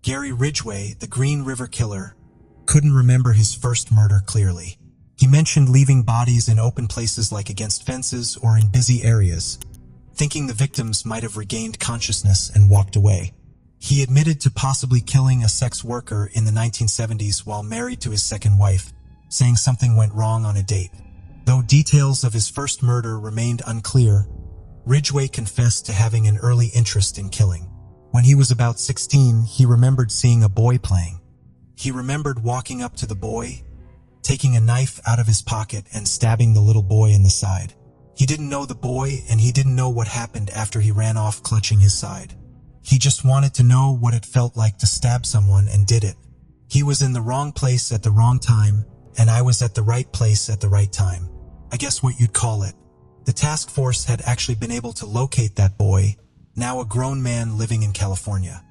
Gary Ridgway, the Green River Killer, couldn't remember his first murder clearly. He mentioned leaving bodies in open places like against fences or in busy areas, thinking the victims might have regained consciousness and walked away. He admitted to possibly killing a sex worker in the 1970s while married to his second wife, saying something went wrong on a date. Though details of his first murder remained unclear, Ridgway confessed to having an early interest in killing. When he was about 16, he remembered seeing a boy playing. He remembered walking up to the boy, taking a knife out of his pocket and stabbing the little boy in the side. He didn't know the boy, and he didn't know what happened after he ran off clutching his side. He just wanted to know what it felt like to stab someone and did it. He was in the wrong place at the wrong time, and I was at the right place at the right time. I guess what you'd call it. The task force had actually been able to locate that boy, now a grown man living in California.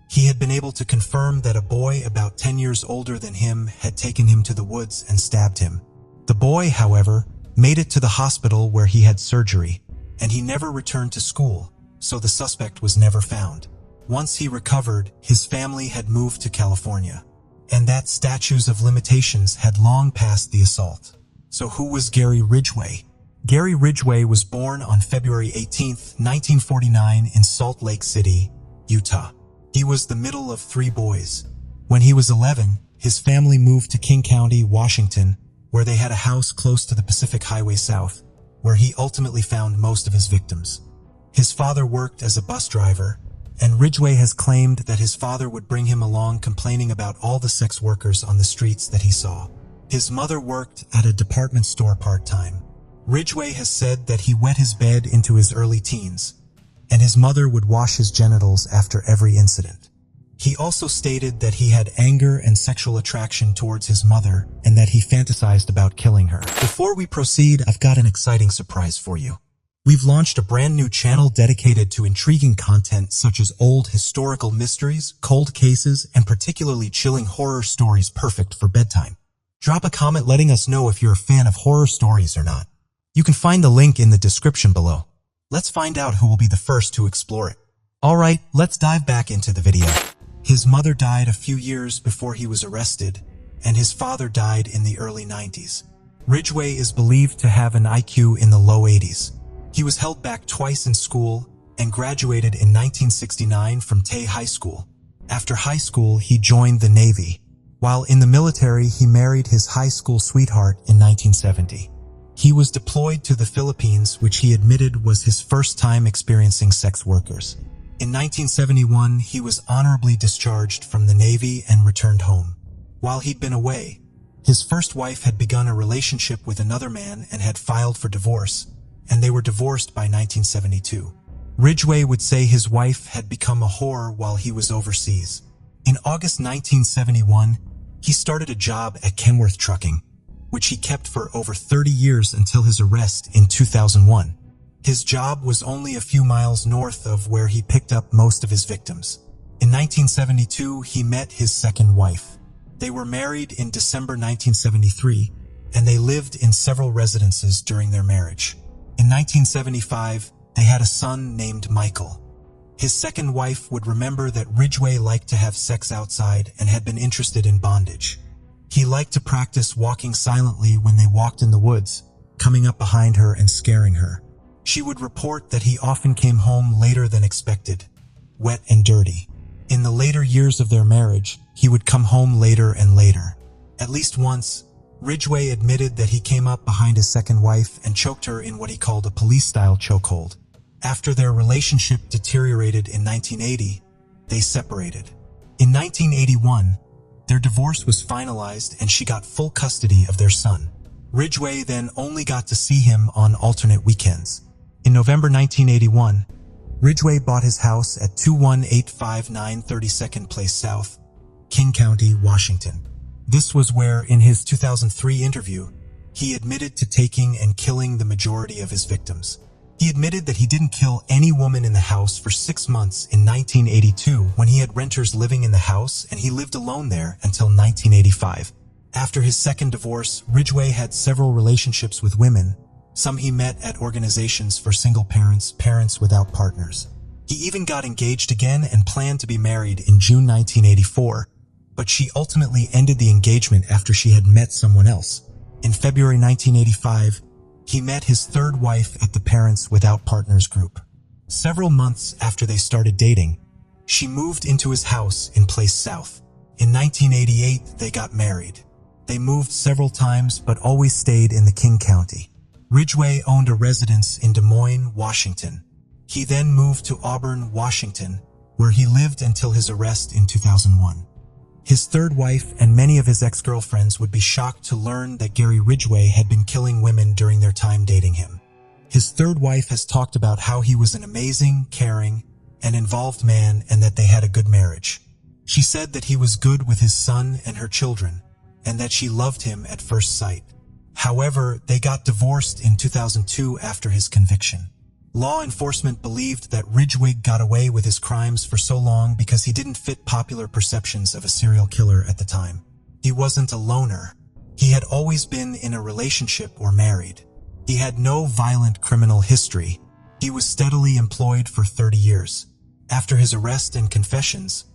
He had been able to confirm that a boy about 10 years older than him had taken him to the woods and stabbed him. The boy, however, made it to the hospital where he had surgery, and he never returned to school, so the suspect was never found. Once he recovered, his family had moved to California, and that statutes of limitations had long passed the assault. So who was Gary Ridgway? Gary Ridgway was born on February 18, 1949 in Salt Lake City, Utah. He was the middle of 3 boys. When he was 11, his family moved to King County, Washington, where they had a house close to the Pacific Highway South, where he ultimately found most of his victims. His father worked as a bus driver, and Ridgway has claimed that his father would bring him along complaining about all the sex workers on the streets that he saw. His mother worked at a department store part-time. Ridgway has said that he wet his bed into his early teens, and his mother would wash his genitals after every incident. He also stated that he had anger and sexual attraction towards his mother and that he fantasized about killing her. Before we proceed, I've got an exciting surprise for you. We've launched a brand new channel dedicated to intriguing content such as old historical mysteries, cold cases, and particularly chilling horror stories perfect for bedtime. Drop a comment letting us know if you're a fan of horror stories or not. You can find the link in the description below. Let's find out who will be the first to explore it. Alright, let's dive back into the video. His mother died a few years before he was arrested, and his father died in the early 90s. Ridgway is believed to have an IQ in the low 80s. He was held back twice in school and graduated in 1969 from Tay High School. After high school, he joined the Navy. While in the military, he married his high school sweetheart in 1970. He was deployed to the Philippines, which he admitted was his first time experiencing sex workers. In 1971, he was honorably discharged from the Navy and returned home. While he'd been away, his first wife had begun a relationship with another man and had filed for divorce, and they were divorced by 1972. Ridgway would say his wife had become a whore while he was overseas. In August 1971, he started a job at Kenworth Trucking, which he kept for over 30 years until his arrest in 2001. His job was only a few miles north of where he picked up most of his victims. In 1972, he met his second wife. They were married in December 1973, and they lived in several residences during their marriage. In 1975, they had a son named Michael. His second wife would remember that Ridgway liked to have sex outside and had been interested in bondage. He liked to practice walking silently when they walked in the woods, coming up behind her and scaring her. She would report that he often came home later than expected, wet and dirty. In the later years of their marriage, he would come home later and later. At least once, Ridgway admitted that he came up behind his second wife and choked her in what he called a police-style chokehold. After their relationship deteriorated in 1980, they separated. In 1981, their divorce was finalized and she got full custody of their son. Ridgway then only got to see him on alternate weekends. In November 1981, Ridgway bought his house at 21859 32nd Place South, King County, Washington. This was where, in his 2003 interview, he admitted to taking and killing the majority of his victims. He admitted that he didn't kill any woman in the house for 6 months in 1982 when he had renters living in the house and he lived alone there until 1985. After his second divorce, Ridgway had several relationships with women. Some he met at organizations for single parents, parents without partners. He even got engaged again and planned to be married in June 1984, but she ultimately ended the engagement after she had met someone else. In February 1985, he met his third wife at the Parents Without Partners group. Several months after they started dating, she moved into his house in Place South. In 1988, they got married. They moved several times but always stayed in the King County. Ridgway owned a residence in Des Moines, Washington. He then moved to Auburn, Washington, where he lived until his arrest in 2001. His third wife and many of his ex-girlfriends would be shocked to learn that Gary Ridgway had been killing women during their time dating him. His third wife has talked about how he was an amazing, caring, and involved man and that they had a good marriage. She said that he was good with his son and her children, and that she loved him at first sight. However, they got divorced in 2002 after his conviction. Law enforcement believed that Ridgway got away with his crimes for so long because he didn't fit popular perceptions of a serial killer at the time. He wasn't a loner. He had always been in a relationship or married. He had no violent criminal history. He was steadily employed for 30 years. After his arrest and confessions,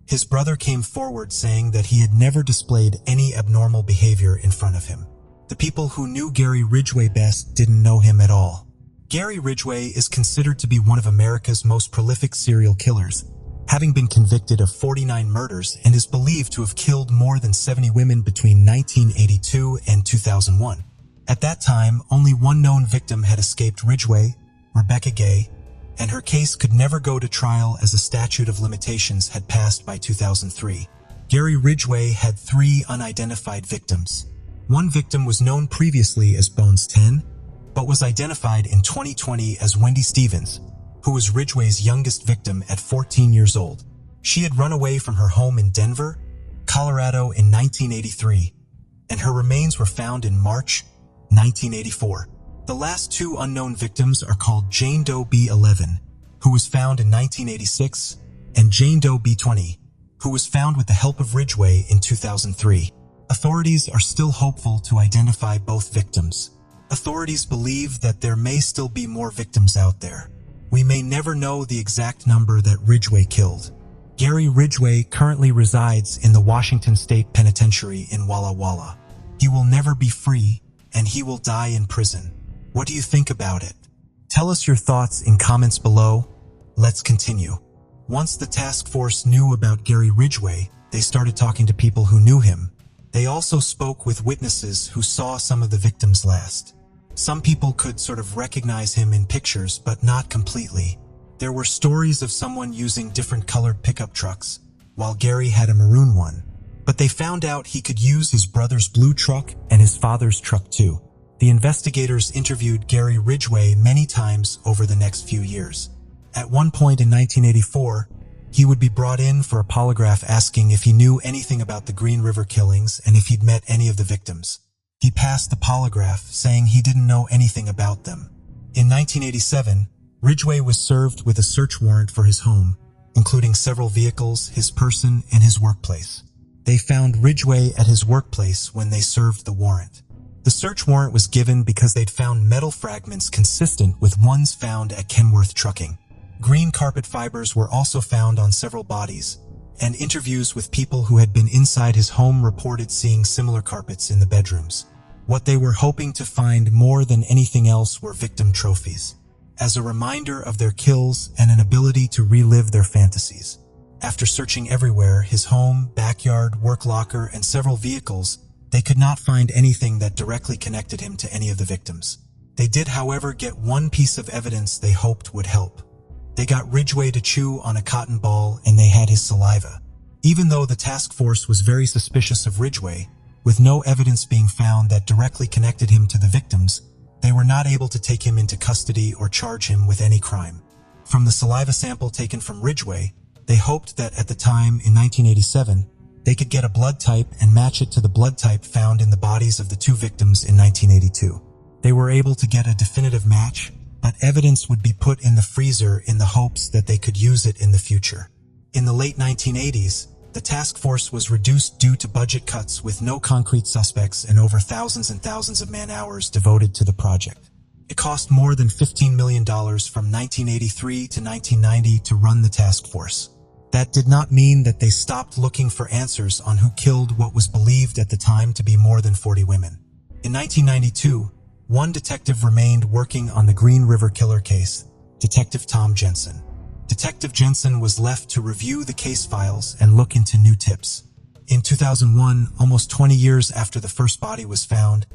his brother came forward saying that he had never displayed any abnormal behavior in front of him. The people who knew Gary Ridgway best didn't know him at all. Gary Ridgway is considered to be one of America's most prolific serial killers, having been convicted of 49 murders and is believed to have killed more than 70 women between 1982 and 2001. At that time, only one known victim had escaped Ridgway, Rebecca Gay, and her case could never go to trial as a statute of limitations had passed by 2003. Gary Ridgway had 3 unidentified victims. One victim was known previously as Bones 10, but was identified in 2020 as Wendy Stevens, who was Ridgway's youngest victim at 14 years old. She had run away from her home in Denver, Colorado in 1983, and her remains were found in March 1984. The last 2 unknown victims are called Jane Doe B11, who was found in 1986, and Jane Doe B20, who was found with the help of Ridgway in 2003. Authorities are still hopeful to identify both victims. Authorities believe that there may still be more victims out there. We may never know the exact number that Ridgway killed. Gary Ridgway currently resides in the Washington State Penitentiary in Walla Walla. He will never be free, and he will die in prison. What do you think about it? Tell us your thoughts in comments below. Let's continue. Once the task force knew about Gary Ridgway, they started talking to people who knew him. They also spoke with witnesses who saw some of the victims last. Some people could sort of recognize him in pictures, but not completely. There were stories of someone using different colored pickup trucks, while Gary had a maroon one. But they found out he could use his brother's blue truck and his father's truck too. The investigators interviewed Gary Ridgway many times over the next few years. At one point in 1984, he would be brought in for a polygraph asking if he knew anything about the Green River killings and if he'd met any of the victims. He passed the polygraph, saying he didn't know anything about them. In 1987, Ridgway was served with a search warrant for his home, including several vehicles, his person, and his workplace. They found Ridgway at his workplace when they served the warrant. The search warrant was given because they'd found metal fragments consistent with ones found at Kenworth Trucking. Green carpet fibers were also found on several bodies, and interviews with people who had been inside his home reported seeing similar carpets in the bedrooms. What they were hoping to find more than anything else were victim trophies, as a reminder of their kills and an ability to relive their fantasies. After searching everywhere, his home, backyard, work locker, and several vehicles, they could not find anything that directly connected him to any of the victims. They did, however, get one piece of evidence they hoped would help. They got Ridgway to chew on a cotton ball, and they had his saliva. Even though the task force was very suspicious of Ridgway, with no evidence being found that directly connected him to the victims, they were not able to take him into custody or charge him with any crime. From the saliva sample taken from Ridgway, they hoped that at the time, in 1987, they could get a blood type and match it to the blood type found in the bodies of the 2 victims in 1982. They were able to get a definitive match, but evidence would be put in the freezer in the hopes that they could use it in the future. In the late 1980s, the task force was reduced due to budget cuts with no concrete suspects and over thousands and thousands of man-hours devoted to the project. It cost more than $15 million from 1983 to 1990 to run the task force. That did not mean that they stopped looking for answers on who killed what was believed at the time to be more than 40 women. In 1992, one detective remained working on the Green River Killer case, Detective Tom Jensen. Detective Jensen was left to review the case files and look into new tips. In 2001, almost 20 years after the first body was found,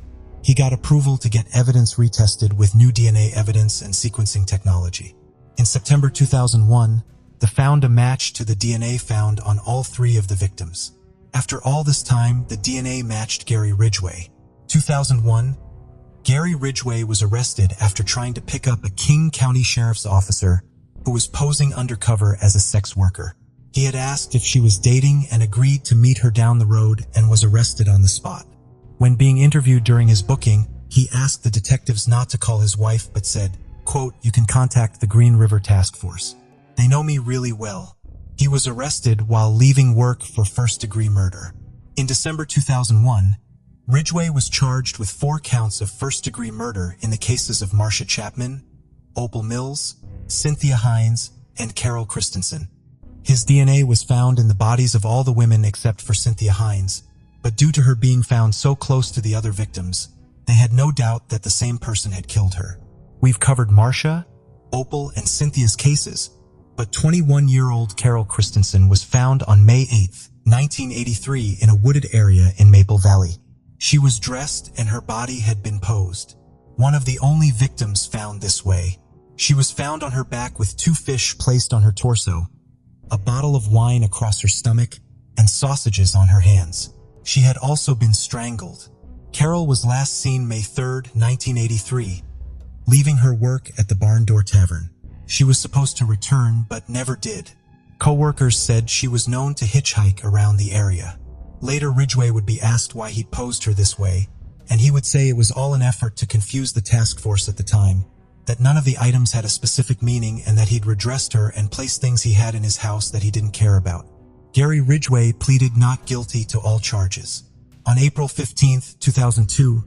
he got approval to get evidence retested with new DNA evidence and sequencing technology. In September 2001, they found a match to the DNA found on all 3 of the victims. After all this time, the DNA matched Gary Ridgway. 2001, Gary Ridgway was arrested after trying to pick up a King County Sheriff's officer who was posing undercover as a sex worker. He had asked if she was dating and agreed to meet her down the road and was arrested on the spot. When being interviewed during his booking, he asked the detectives not to call his wife but said, quote, "You can contact the Green River Task Force. They know me really well." He was arrested while leaving work for first-degree murder. In December 2001, Ridgway was charged with 4 counts of first-degree murder in the cases of Marcia Chapman, Opal Mills, Cynthia Hines, and Carol Christensen. His DNA was found in the bodies of all the women except for Cynthia Hines, but due to her being found so close to the other victims, they had no doubt that the same person had killed her. We've covered Marcia, Opal, and Cynthia's cases, but 21-year-old Carol Christensen was found on May 8, 1983 in a wooded area in Maple Valley. She was dressed and her body had been posed. One of the only victims found this way. She was found on her back with 2 fish placed on her torso, a bottle of wine across her stomach, and sausages on her hands. She had also been strangled. Carol was last seen May 3, 1983, leaving her work at the Barn Door Tavern. She was supposed to return, but never did. Co-workers said she was known to hitchhike around the area. Later, Ridgway would be asked why he'd posed her this way, and he would say it was all an effort to confuse the task force at the time, that none of the items had a specific meaning and that he'd redressed her and placed things he had in his house that he didn't care about. Gary Ridgway pleaded not guilty to all charges. On April 15, 2002,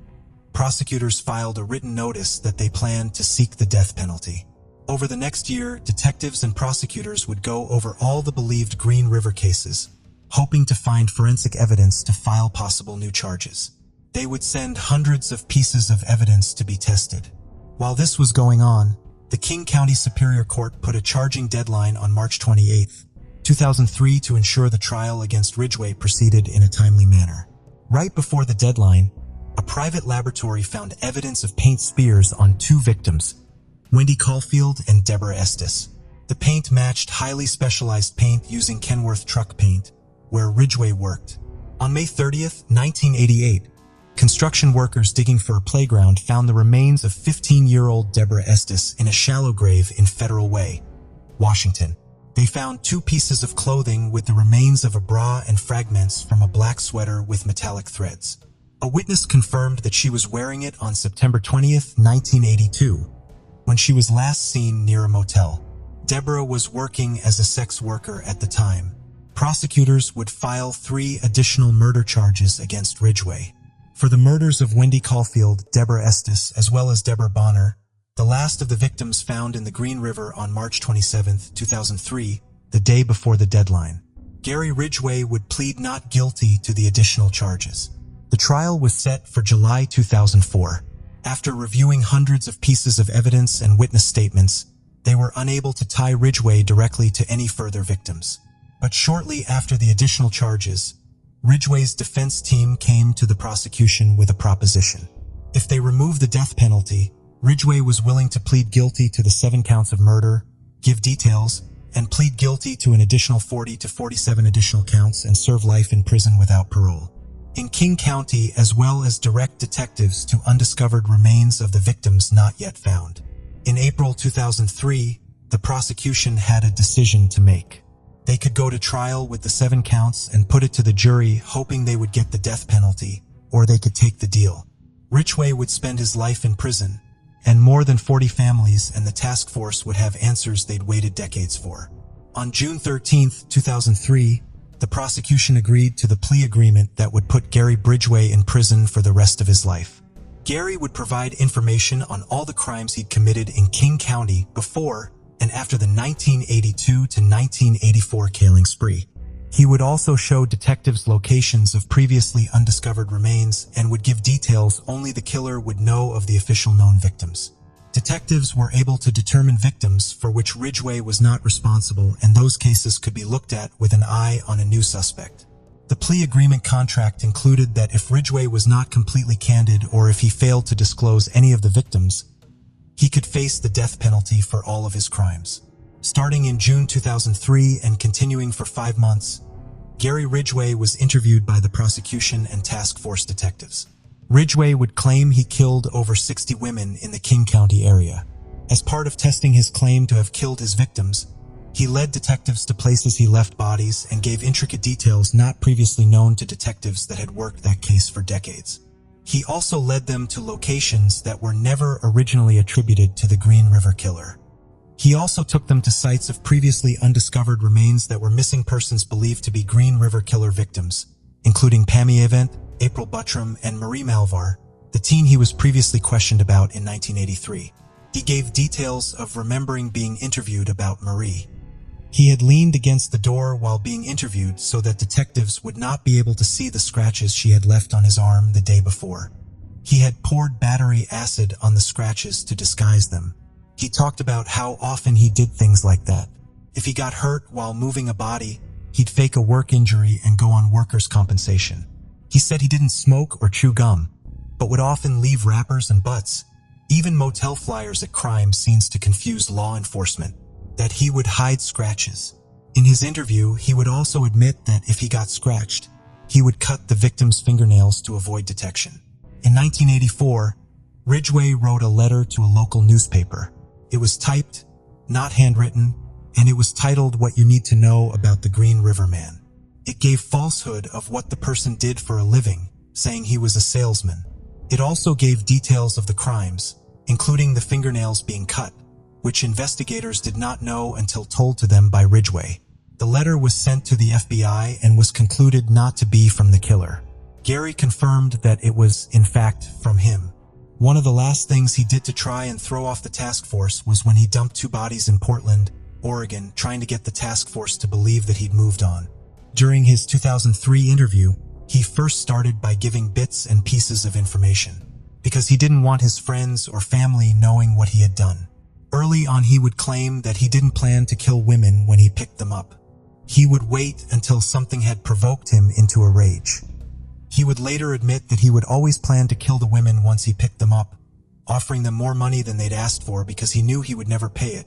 prosecutors filed a written notice that they planned to seek the death penalty. Over the next year, detectives and prosecutors would go over all the believed Green River cases, hoping to find forensic evidence to file possible new charges. They would send hundreds of pieces of evidence to be tested. While this was going on, the King County Superior Court put a charging deadline on March 28, 2003 to ensure the trial against Ridgway proceeded in a timely manner. Right before the deadline, a private laboratory found evidence of paint smears on 2 victims, Wendy Caulfield and Deborah Estes. The paint matched highly specialized paint using Kenworth truck paint, where Ridgway worked. On May 30, 1988, construction workers digging for a playground found the remains of 15-year-old Deborah Estes in a shallow grave in Federal Way, Washington. They found 2 pieces of clothing with the remains of a bra and fragments from a black sweater with metallic threads. A witness confirmed that she was wearing it on September 20, 1982, when she was last seen near a motel. Deborah was working as a sex worker at the time. Prosecutors would file 3 additional murder charges against Ridgway. For the murders of Wendy Caulfield, Deborah Estes, as well as Deborah Bonner, the last of the victims found in the Green River on March 27, 2003, the day before the deadline. Gary Ridgway would plead not guilty to the additional charges. The trial was set for July 2004. After reviewing hundreds of pieces of evidence and witness statements, they were unable to tie Ridgway directly to any further victims. But shortly after the additional charges, Ridgway's defense team came to the prosecution with a proposition. If they removed the death penalty, Ridgway was willing to plead guilty to the 7 counts of murder, give details, and plead guilty to an additional 40 to 47 additional counts and serve life in prison without parole. In King County, as well as direct detectives to undiscovered remains of the victims not yet found. In April 2003, the prosecution had a decision to make. They could go to trial with the 7 counts and put it to the jury, hoping they would get the death penalty, or they could take the deal. Ridgway would spend his life in prison, and more than 40 families and the task force would have answers they'd waited decades for. On June 13, 2003, the prosecution agreed to the plea agreement that would put Gary Ridgway in prison for the rest of his life. Gary would provide information on all the crimes he'd committed in King County before and after the 1982 to 1984 killing spree. He would also show detectives locations of previously undiscovered remains and would give details only the killer would know of the official known victims. Detectives were able to determine victims for which Ridgway was not responsible, and those cases could be looked at with an eye on a new suspect. The plea agreement contract included that if Ridgway was not completely candid or if he failed to disclose any of the victims, he could face the death penalty for all of his crimes. Starting in June 2003 and continuing for 5 months, Gary Ridgway was interviewed by the prosecution and task force detectives. Ridgway would claim he killed over 60 women in the King County area. As part of testing his claim to have killed his victims, he led detectives to places he left bodies and gave intricate details not previously known to detectives that had worked that case for decades. He also led them to locations that were never originally attributed to the Green River Killer. He also took them to sites of previously undiscovered remains that were missing persons believed to be Green River Killer victims, including Pammy Event, April Buttram, and Marie Malvar, the teen he was previously questioned about in 1983. He gave details of remembering being interviewed about Marie. He had leaned against the door while being interviewed so that detectives would not be able to see the scratches she had left on his arm the day before. He had poured battery acid on the scratches to disguise them. He talked about how often he did things like that. If he got hurt while moving a body, he'd fake a work injury and go on workers' compensation. He said he didn't smoke or chew gum, but would often leave wrappers and butts, even motel flyers at crime scenes to confuse law enforcement, that he would hide scratches. In his interview, he would also admit that if he got scratched, he would cut the victim's fingernails to avoid detection. In 1984, Ridgway wrote a letter to a local newspaper. It was typed, not handwritten, and it was titled "What You Need to Know About the Green River Man." It gave falsehood of what the person did for a living, saying he was a salesman. It also gave details of the crimes, including the fingernails being cut, which investigators did not know until told to them by Ridgway. The letter was sent to the FBI and was concluded not to be from the killer. Gary confirmed that it was, in fact, from him. One of the last things he did to try and throw off the task force was when he dumped 2 bodies in Portland, Oregon, trying to get the task force to believe that he'd moved on. During his 2003 interview, he first started by giving bits and pieces of information, because he didn't want his friends or family knowing what he had done. Early on, he would claim that he didn't plan to kill women when he picked them up. He would wait until something had provoked him into a rage. He would later admit that he would always plan to kill the women once he picked them up, offering them more money than they'd asked for because he knew he would never pay it,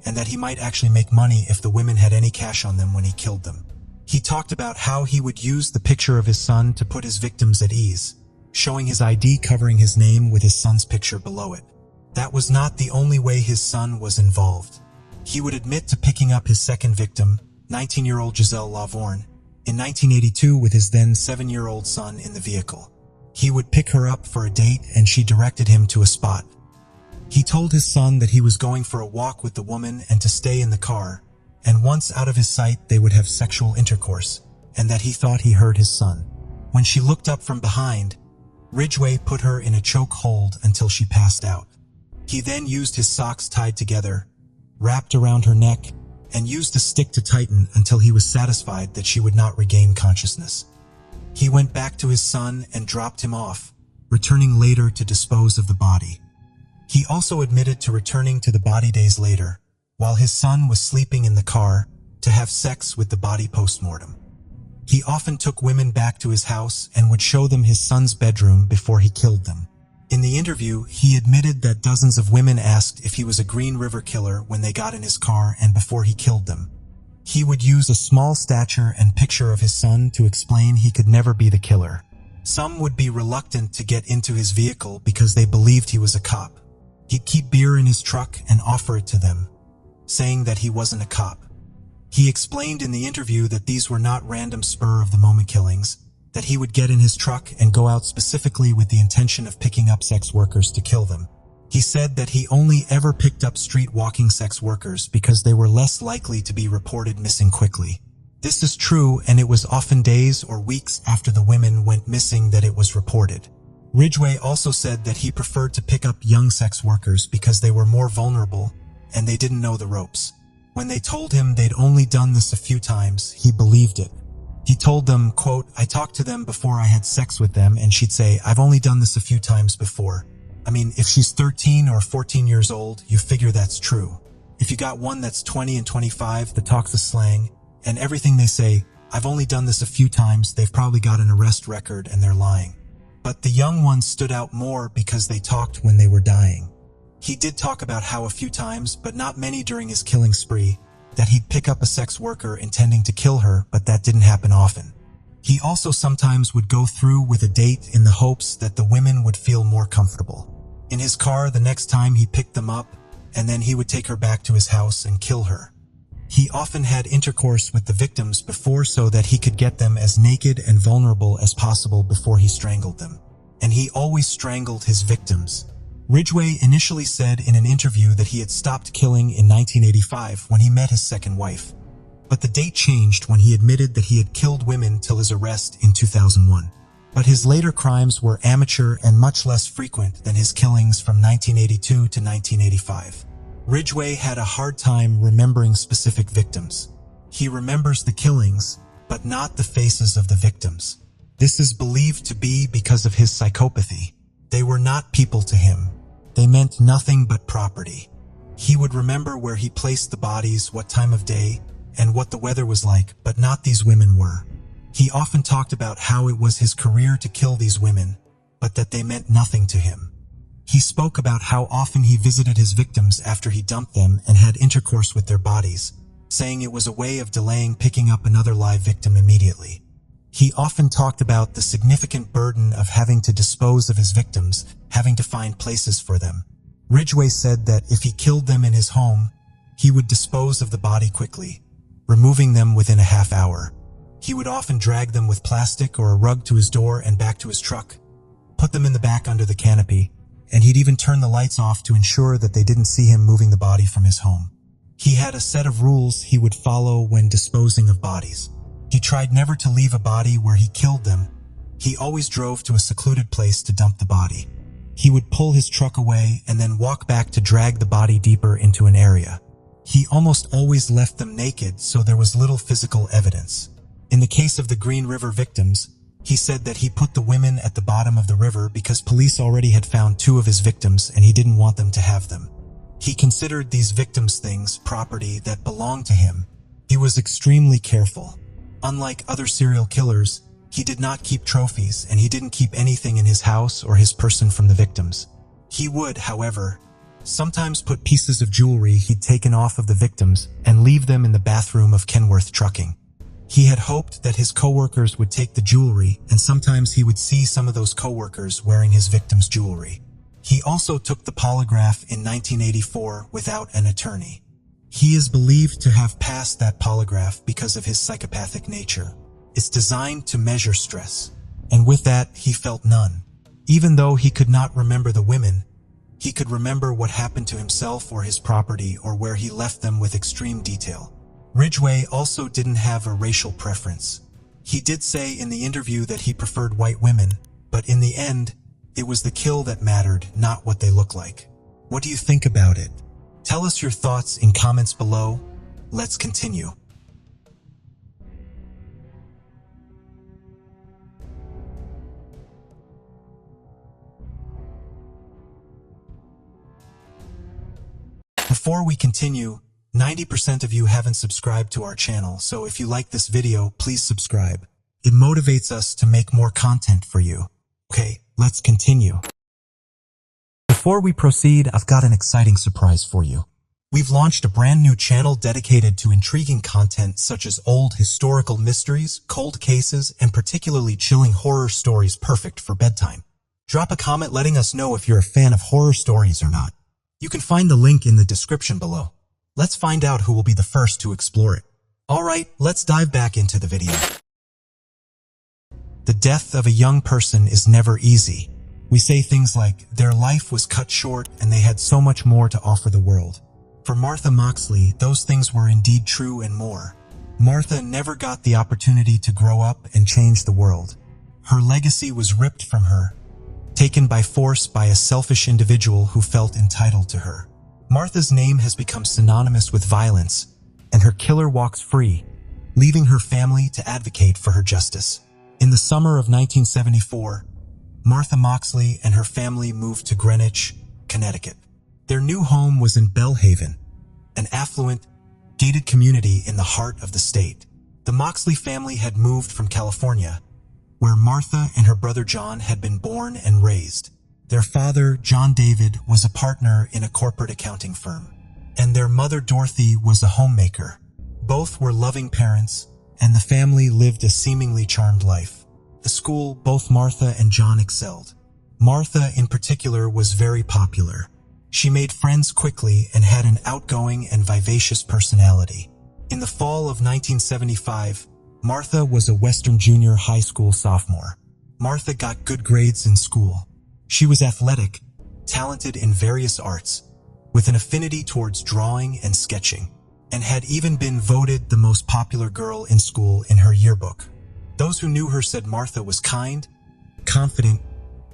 and that he might actually make money if the women had any cash on them when he killed them. He talked about how he would use the picture of his son to put his victims at ease, showing his ID covering his name with his son's picture below it. That was not the only way his son was involved. He would admit to picking up his second victim, 19-year-old Giselle Lavorne, in 1982 with his then 7-year-old son in the vehicle. He would pick her up for a date and she directed him to a spot. He told his son that he was going for a walk with the woman and to stay in the car, and once out of his sight they would have sexual intercourse, and that he thought he heard his son. When she looked up from behind, Ridgway put her in a choke hold until she passed out. He then used his socks tied together, wrapped around her neck, and used a stick to tighten until he was satisfied that she would not regain consciousness. He went back to his son and dropped him off, returning later to dispose of the body. He also admitted to returning to the body days later, while his son was sleeping in the car, to have sex with the body post-mortem. He often took women back to his house and would show them his son's bedroom before he killed them. In the interview, he admitted that dozens of women asked if he was a Green River Killer when they got in his car and before he killed them. He would use a small stature and picture of his son to explain he could never be the killer. Some would be reluctant to get into his vehicle because they believed he was a cop. He'd keep beer in his truck and offer it to them, saying that he wasn't a cop. He explained in the interview that these were not random spur-of-the-moment killings, that he would get in his truck and go out specifically with the intention of picking up sex workers to kill them. He said that he only ever picked up street-walking sex workers because they were less likely to be reported missing quickly. This is true, and it was often days or weeks after the women went missing that it was reported. Ridgway also said that he preferred to pick up young sex workers because they were more vulnerable and they didn't know the ropes. When they told him they'd only done this a few times, he believed it. He told them, quote, "I talked to them before I had sex with them and she'd say, I've only done this a few times before." I mean, if she's 13 or 14 years old, you figure that's true. If you got one that's 20 and 25 that talks the slang, and everything they say, "I've only done this a few times," they've probably got an arrest record and they're lying. But the young ones stood out more because they talked when they were dying. He did talk about how a few times, but not many during his killing spree, that he'd pick up a sex worker intending to kill her, but that didn't happen often. He also sometimes would go through with a date in the hopes that the women would feel more comfortable. In his car the next time he picked them up, and then he would take her back to his house and kill her. He often had intercourse with the victims before so that he could get them as naked and vulnerable as possible before he strangled them. And he always strangled his victims. Ridgway initially said in an interview that he had stopped killing in 1985 when he met his second wife. But the date changed when he admitted that he had killed women till his arrest in 2001. But his later crimes were amateur and much less frequent than his killings from 1982 to 1985. Ridgway had a hard time remembering specific victims. He remembers the killings, but not the faces of the victims. This is believed to be because of his psychopathy. They were not people to him. They meant nothing but property. He would remember where he placed the bodies, what time of day, and what the weather was like, but not these women were. He often talked about how it was his career to kill these women, but that they meant nothing to him. He spoke about how often he visited his victims after he dumped them and had intercourse with their bodies, saying it was a way of delaying picking up another live victim immediately. He often talked about the significant burden of having to dispose of his victims, having to find places for them. Ridgway said that if he killed them in his home, he would dispose of the body quickly, removing them within a half hour. He would often drag them with plastic or a rug to his door and back to his truck, put them in the back under the canopy, and he'd even turn the lights off to ensure that they didn't see him moving the body from his home. He had a set of rules he would follow when disposing of bodies. He tried never to leave a body where he killed them. He always drove to a secluded place to dump the body. He would pull his truck away and then walk back to drag the body deeper into an area. He almost always left them naked, so there was little physical evidence. In the case of the Green River victims, he said that he put the women at the bottom of the river because police already had found 2 of his victims and he didn't want them to have them. He considered these victims things, property that belonged to him. He was extremely careful. Unlike other serial killers, he did not keep trophies and he didn't keep anything in his house or his person from the victims. He would, however, sometimes put pieces of jewelry he'd taken off of the victims and leave them in the bathroom of Kenworth Trucking. He had hoped that his coworkers would take the jewelry, and sometimes he would see some of those coworkers wearing his victims' jewelry. He also took the polygraph in 1984 without an attorney. He is believed to have passed that polygraph because of his psychopathic nature. It's designed to measure stress, and with that, he felt none. Even though he could not remember the women, he could remember what happened to himself or his property or where he left them with extreme detail. Ridgway also didn't have a racial preference. He did say in the interview that he preferred white women, but in the end, it was the kill that mattered, not what they look like. What do you think about it? Tell us your thoughts in comments below. Let's continue. Before we continue, 90% of you haven't subscribed to our channel, so if you like this video, please subscribe. It motivates us to make more content for you. Okay, let's continue. Before we proceed, I've got an exciting surprise for you. We've launched a brand new channel dedicated to intriguing content such as old historical mysteries, cold cases, and particularly chilling horror stories perfect for bedtime. Drop a comment letting us know if you're a fan of horror stories or not. You can find the link in the description below. Let's find out who will be the first to explore it. Alright, let's dive back into the video. The death of a young person is never easy. We say things like, their life was cut short and they had so much more to offer the world. For Martha Moxley, those things were indeed true and more. Martha never got the opportunity to grow up and change the world. Her legacy was ripped from her, taken by force by a selfish individual who felt entitled to her. Martha's name has become synonymous with violence, and her killer walks free, leaving her family to advocate for her justice. In the summer of 1974, Martha Moxley and her family moved to Greenwich, Connecticut. Their new home was in Belhaven, an affluent, gated community in the heart of the state. The Moxley family had moved from California, where Martha and her brother John had been born and raised. Their father, John David, was a partner in a corporate accounting firm, and their mother, Dorothy, was a homemaker. Both were loving parents, and the family lived a seemingly charmed life. At school, both Martha and John excelled. Martha, in particular, was very popular. She made friends quickly and had an outgoing and vivacious personality. In the fall of 1975, Martha was a Western Junior High School sophomore. Martha got good grades in school. She was athletic, talented in various arts, with an affinity towards drawing and sketching, and had even been voted the most popular girl in school in her yearbook. Those who knew her said Martha was kind, confident,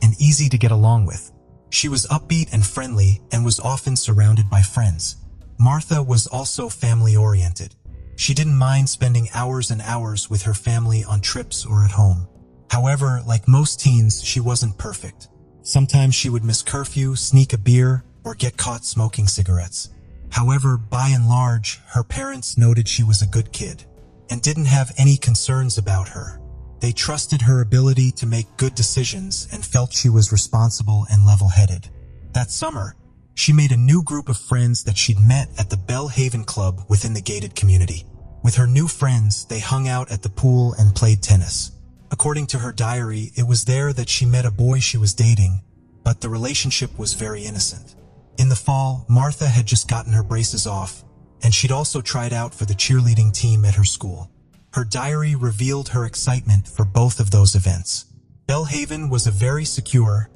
and easy to get along with. She was upbeat and friendly and was often surrounded by friends. Martha was also family-oriented. She didn't mind spending hours and hours with her family on trips or at home. However, like most teens, she wasn't perfect. Sometimes she would miss curfew, sneak a beer, or get caught smoking cigarettes. However, by and large, her parents noted she was a good kid and didn't have any concerns about her. They trusted her ability to make good decisions and felt she was responsible and level-headed. That summer, she made a new group of friends that she'd met at the Belhaven Club within the gated community. With her new friends, they hung out at the pool and played tennis. According to her diary, it was there that she met a boy she was dating, but the relationship was very innocent. In the fall, Martha had just gotten her braces off, and she'd also tried out for the cheerleading team at her school. Her diary revealed her excitement for both of those events. Belhaven was a very secure,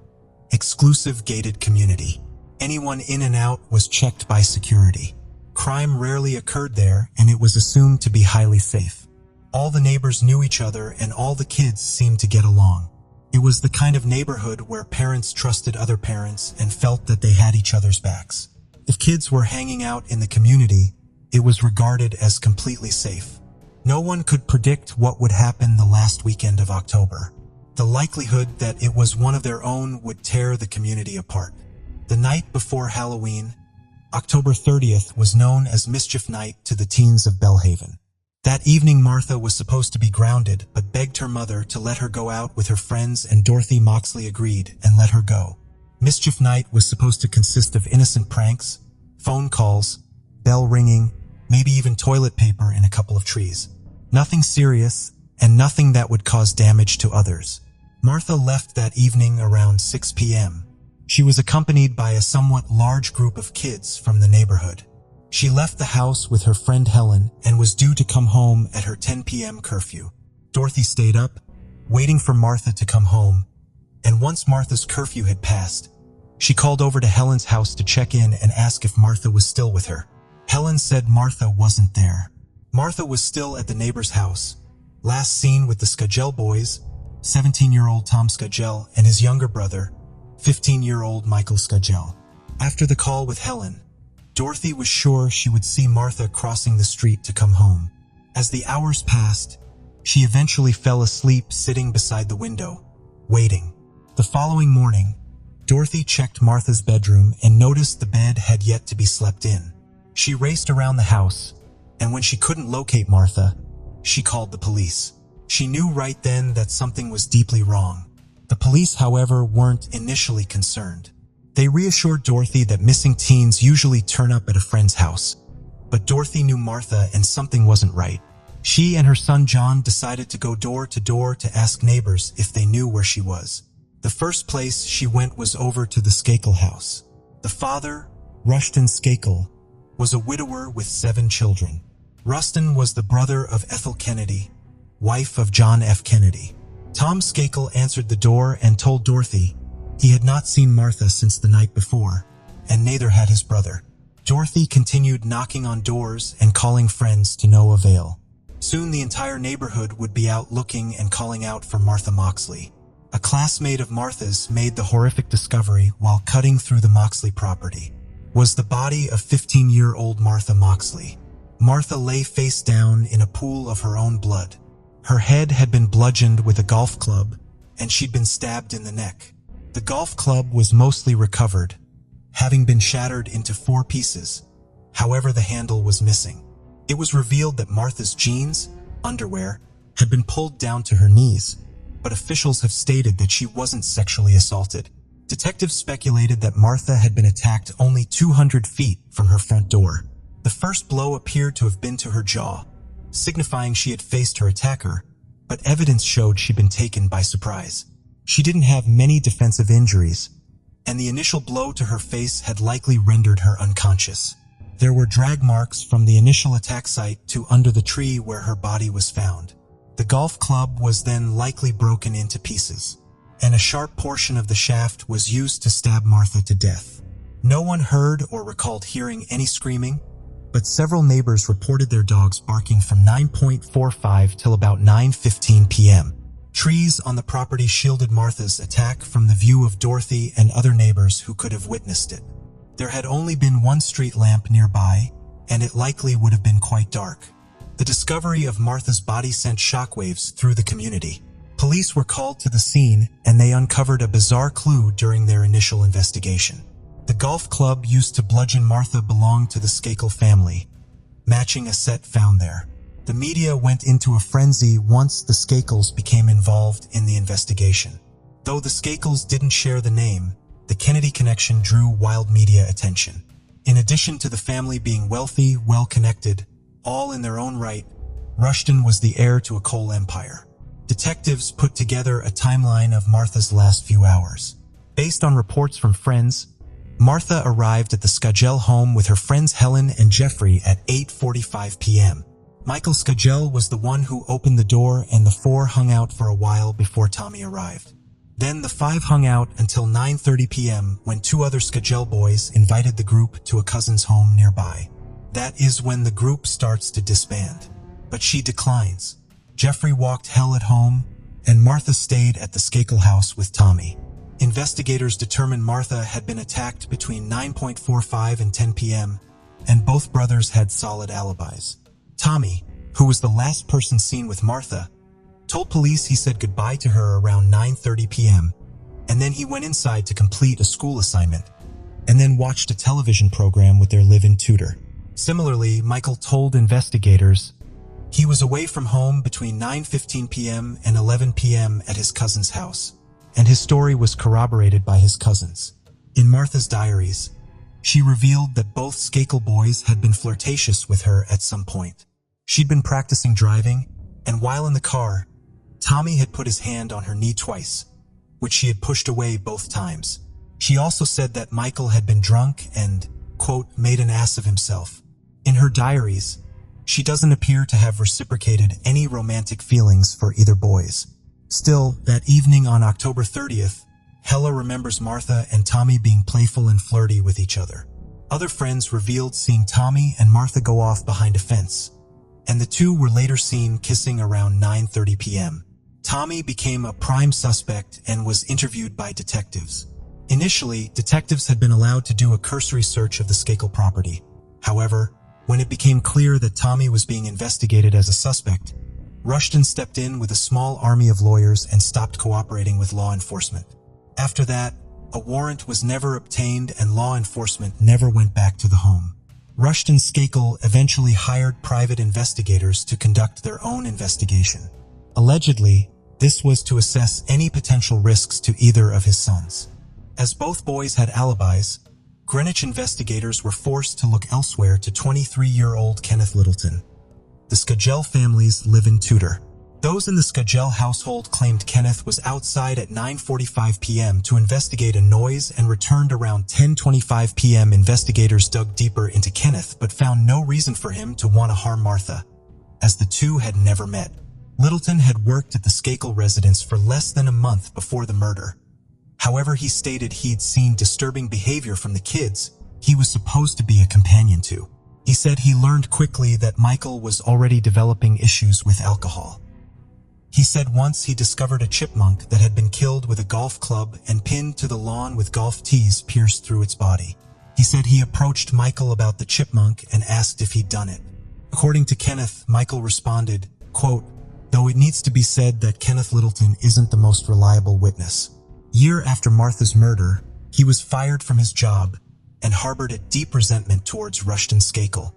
exclusive gated community. Anyone in and out was checked by security. Crime rarely occurred there, and it was assumed to be highly safe. All the neighbors knew each other, and all the kids seemed to get along. It was the kind of neighborhood where parents trusted other parents and felt that they had each other's backs. If kids were hanging out in the community, it was regarded as completely safe. No one could predict what would happen the last weekend of October. The likelihood that it was one of their own would tear the community apart. The night before Halloween, October 30th, was known as Mischief Night to the teens of Belhaven. That evening, Martha was supposed to be grounded, but begged her mother to let her go out with her friends, and Dorothy Moxley agreed and let her go. Mischief Night was supposed to consist of innocent pranks, phone calls, bell ringing, maybe even toilet paper in a couple of trees. Nothing serious, and nothing that would cause damage to others. Martha left that evening around 6 p.m. She was accompanied by a somewhat large group of kids from the neighborhood. She left the house with her friend Helen and was due to come home at her 10 p.m. curfew. Dorothy stayed up, waiting for Martha to come home, and once Martha's curfew had passed, she called over to Helen's house to check in and ask if Martha was still with her. Helen said Martha wasn't there. Martha was still at the neighbor's house, last seen with the Scudgel boys, 17-year-old Tom Scudgel and his younger brother, 15-year-old Michael Scudgel. After the call with Helen, Dorothy was sure she would see Martha crossing the street to come home. As the hours passed, she eventually fell asleep sitting beside the window, waiting. The following morning, Dorothy checked Martha's bedroom and noticed the bed had yet to be slept in. She raced around the house, and when she couldn't locate Martha, she called the police. She knew right then that something was deeply wrong. The police, however, weren't initially concerned. They reassured Dorothy that missing teens usually turn up at a friend's house. But Dorothy knew Martha and something wasn't right. She and her son John decided to go door to door to ask neighbors if they knew where she was. The first place she went was over to the Skakel house. The father, Rushton Skakel, was a widower with 7 children. Ruston was the brother of Ethel Kennedy, wife of John F. Kennedy. Tom Skakel answered the door and told Dorothy he had not seen Martha since the night before, and neither had his brother. Dorothy continued knocking on doors and calling friends to no avail. Soon the entire neighborhood would be out looking and calling out for Martha Moxley. A classmate of Martha's made the horrific discovery while cutting through the Moxley property. Was the body of 15-year-old Martha Moxley. Martha lay face down in a pool of her own blood. Her head had been bludgeoned with a golf club, and she'd been stabbed in the neck. The golf club was mostly recovered, having been shattered into 4 pieces. However, the handle was missing. It was revealed that Martha's jeans, underwear, had been pulled down to her knees, but officials have stated that she wasn't sexually assaulted. Detectives speculated that Martha had been attacked only 200 feet from her front door. The first blow appeared to have been to her jaw, signifying she had faced her attacker, but evidence showed she'd been taken by surprise. She didn't have many defensive injuries, and the initial blow to her face had likely rendered her unconscious. There were drag marks from the initial attack site to under the tree where her body was found. The golf club was then likely broken into pieces, and a sharp portion of the shaft was used to stab Martha to death. No one heard or recalled hearing any screaming, but several neighbors reported their dogs barking from 9:45 till about 9:15 p.m. Trees on the property shielded Martha's attack from the view of Dorothy and other neighbors who could have witnessed it. There had only been one street lamp nearby, and it likely would have been quite dark. The discovery of Martha's body sent shockwaves through the community. Police were called to the scene, and they uncovered a bizarre clue during their initial investigation. The golf club used to bludgeon Martha belonged to the Skakel family, matching a set found there. The media went into a frenzy once the Skakels became involved in the investigation. Though the Skakels didn't share the name, the Kennedy connection drew wild media attention. In addition to the family being wealthy, well-connected, all in their own right, Rushton was the heir to a coal empire. Detectives put together a timeline of Martha's last few hours. Based on reports from friends, Martha arrived at the Skagel home with her friends Helen and Jeffrey at 8:45 p.m. Michael Skagel was the one who opened the door, and the 4 hung out for a while before Tommy arrived. Then the 5 hung out until 9:30 p.m. when 2 other Skagel boys invited the group to a cousin's home nearby. That is when the group starts to disband. But she declines. Jeffrey walked Hel at home, and Martha stayed at the Skakel house with Tommy. Investigators determined Martha had been attacked between 9:45 and 10 p.m., and both brothers had solid alibis. Tommy, who was the last person seen with Martha, told police he said goodbye to her around 9:30 p.m., and then he went inside to complete a school assignment, and then watched a television program with their live-in tutor. Similarly, Michael told investigators he was away from home between 9:15 p.m. and 11 p.m. at his cousin's house, and his story was corroborated by his cousins. In Martha's diaries, she revealed that both Skakel boys had been flirtatious with her at some point. She'd been practicing driving, and while in the car, Tommy had put his hand on her knee twice, which she had pushed away both times. She also said that Michael had been drunk and, quote, made an ass of himself. In her diaries, she doesn't appear to have reciprocated any romantic feelings for either boys. Still, that evening on October 30th, Hella remembers Martha and Tommy being playful and flirty with each other. Other friends revealed seeing Tommy and Martha go off behind a fence, and the two were later seen kissing around 9:30 p.m. Tommy became a prime suspect and was interviewed by detectives. Initially, detectives had been allowed to do a cursory search of the Skakel property. However, when it became clear that Tommy was being investigated as a suspect, Rushton stepped in with a small army of lawyers and stopped cooperating with law enforcement. After that, a warrant was never obtained and law enforcement never went back to the home. Rushton Skakel eventually hired private investigators to conduct their own investigation. Allegedly, this was to assess any potential risks to either of his sons. As both boys had alibis, Greenwich investigators were forced to look elsewhere to 23-year-old Kenneth Littleton, the Skagel family's live-in tutor. Those in the Skagel household claimed Kenneth was outside at 9:45 p.m. to investigate a noise and returned around 10:25 p.m. Investigators dug deeper into Kenneth but found no reason for him to want to harm Martha, as the two had never met. Littleton had worked at the Skakel residence for less than a month before the murder. However, he stated he'd seen disturbing behavior from the kids he was supposed to be a companion to. He said he learned quickly that Michael was already developing issues with alcohol. He said once he discovered a chipmunk that had been killed with a golf club and pinned to the lawn with golf tees pierced through its body. He said he approached Michael about the chipmunk and asked if he'd done it. According to Kenneth, Michael responded, quote, "Though it needs to be said that Kenneth Littleton isn't the most reliable witness. Year after Martha's murder, he was fired from his job and harbored a deep resentment towards Rushton Skakel.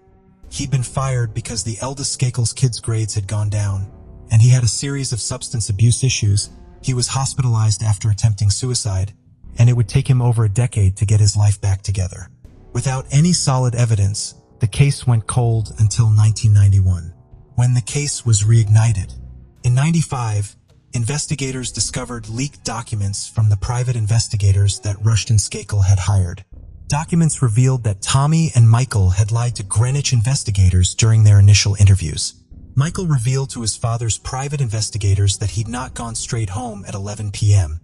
He'd been fired because the eldest Skakel's kids' grades had gone down, and he had a series of substance abuse issues. He was hospitalized after attempting suicide, and it would take him over a decade to get his life back together. Without any solid evidence, the case went cold until 1991, when the case was reignited. In '95, investigators discovered leaked documents from the private investigators that Rushton Skakel had hired. Documents revealed that Tommy and Michael had lied to Greenwich investigators during their initial interviews. Michael revealed to his father's private investigators that he'd not gone straight home at 11 p.m.,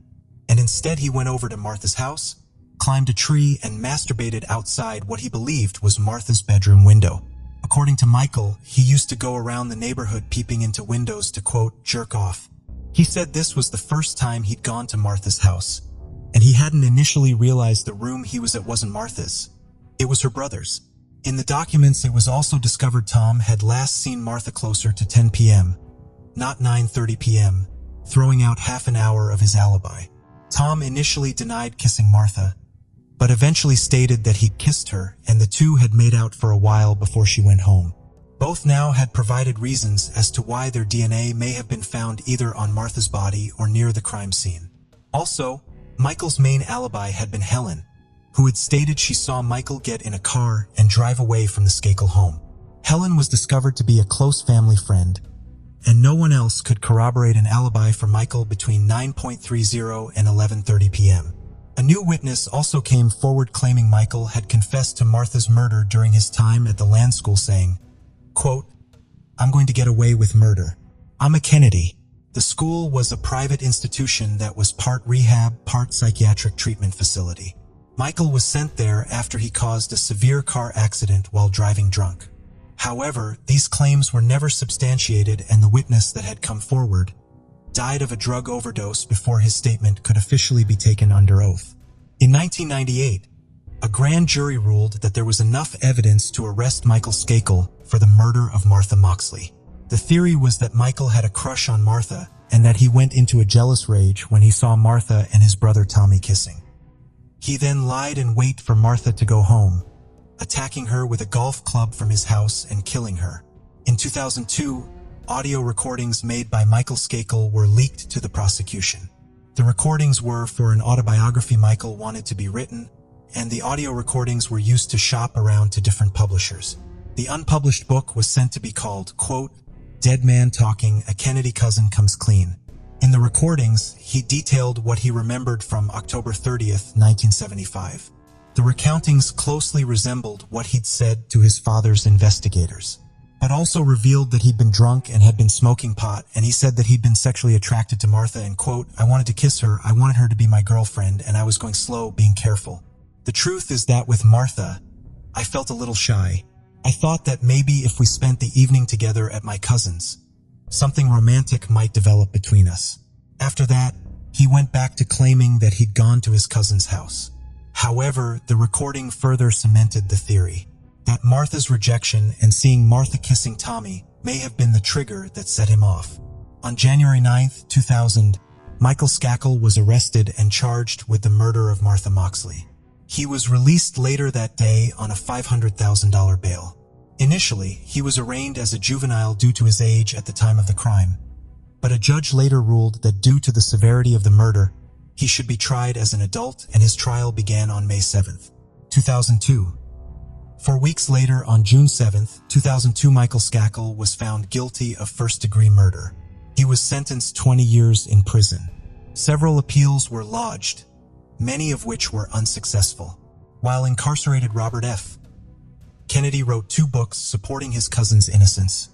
and instead he went over to Martha's house, climbed a tree, and masturbated outside what he believed was Martha's bedroom window. According to Michael, he used to go around the neighborhood peeping into windows to, quote, jerk off. He said this was the first time he'd gone to Martha's house, and he hadn't initially realized the room he was at wasn't Martha's. It was her brother's. In the documents, it was also discovered Tom had last seen Martha closer to 10 p.m., not 9:30 p.m., throwing out half an hour of his alibi. Tom initially denied kissing Martha, but eventually stated that he'd kissed her and the two had made out for a while before she went home. Both now had provided reasons as to why their DNA may have been found either on Martha's body or near the crime scene. Also, Michael's main alibi had been Helen, who had stated she saw Michael get in a car and drive away from the Skakel home. Helen was discovered to be a close family friend, and no one else could corroborate an alibi for Michael between 9:30 and 11:30 p.m. A new witness also came forward claiming Michael had confessed to Martha's murder during his time at the land school, saying, quote, "I'm going to get away with murder. I'm a Kennedy." The school was a private institution that was part rehab, part psychiatric treatment facility. Michael was sent there after he caused a severe car accident while driving drunk. However, these claims were never substantiated, and the witness that had come forward died of a drug overdose before his statement could officially be taken under oath. In 1998, a grand jury ruled that there was enough evidence to arrest Michael Skakel for the murder of Martha Moxley. The theory was that Michael had a crush on Martha and that he went into a jealous rage when he saw Martha and his brother Tommy kissing. He then lied in wait for Martha to go home, attacking her with a golf club from his house and killing her. In 2002, audio recordings made by Michael Skakel were leaked to the prosecution. The recordings were for an autobiography Michael wanted to be written, and the audio recordings were used to shop around to different publishers. The unpublished book was sent to be called, quote, "Dead Man Talking, A Kennedy Cousin Comes Clean." In the recordings, he detailed what he remembered from October 30th, 1975. The recountings closely resembled what he'd said to his father's investigators, but also revealed that he'd been drunk and had been smoking pot, and he said that he'd been sexually attracted to Martha and, quote, "I wanted to kiss her, I wanted her to be my girlfriend, and I was going slow, being careful. The truth is that with Martha, I felt a little shy. I thought that maybe if we spent the evening together at my cousin's, something romantic might develop between us." After that, he went back to claiming that he'd gone to his cousin's house. However, the recording further cemented the theory that Martha's rejection and seeing Martha kissing Tommy may have been the trigger that set him off. On January 9th, 2000, Michael Skakel was arrested and charged with the murder of Martha Moxley. He was released later that day on a $500,000 bail. Initially, he was arraigned as a juvenile due to his age at the time of the crime, but a judge later ruled that due to the severity of the murder, he should be tried as an adult, and his trial began on May 7th, 2002. 4 weeks later, on June 7th, 2002, Michael Skakel was found guilty of first-degree murder. He was sentenced 20 years in prison. Several appeals were lodged, many of which were unsuccessful. While incarcerated, Robert F. Kennedy wrote 2 books supporting his cousin's innocence,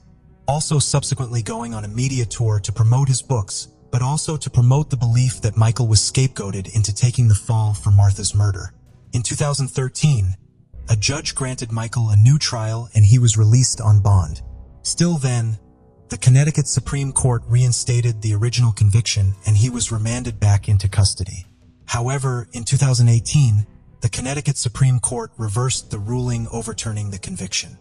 also subsequently going on a media tour to promote his books, but also to promote the belief that Michael was scapegoated into taking the fall for Martha's murder. In 2013, a judge granted Michael a new trial and he was released on bond. Still then, The Connecticut Supreme Court reinstated the original conviction and he was remanded back into custody. However, in 2018, the Connecticut Supreme Court reversed the ruling overturning the conviction.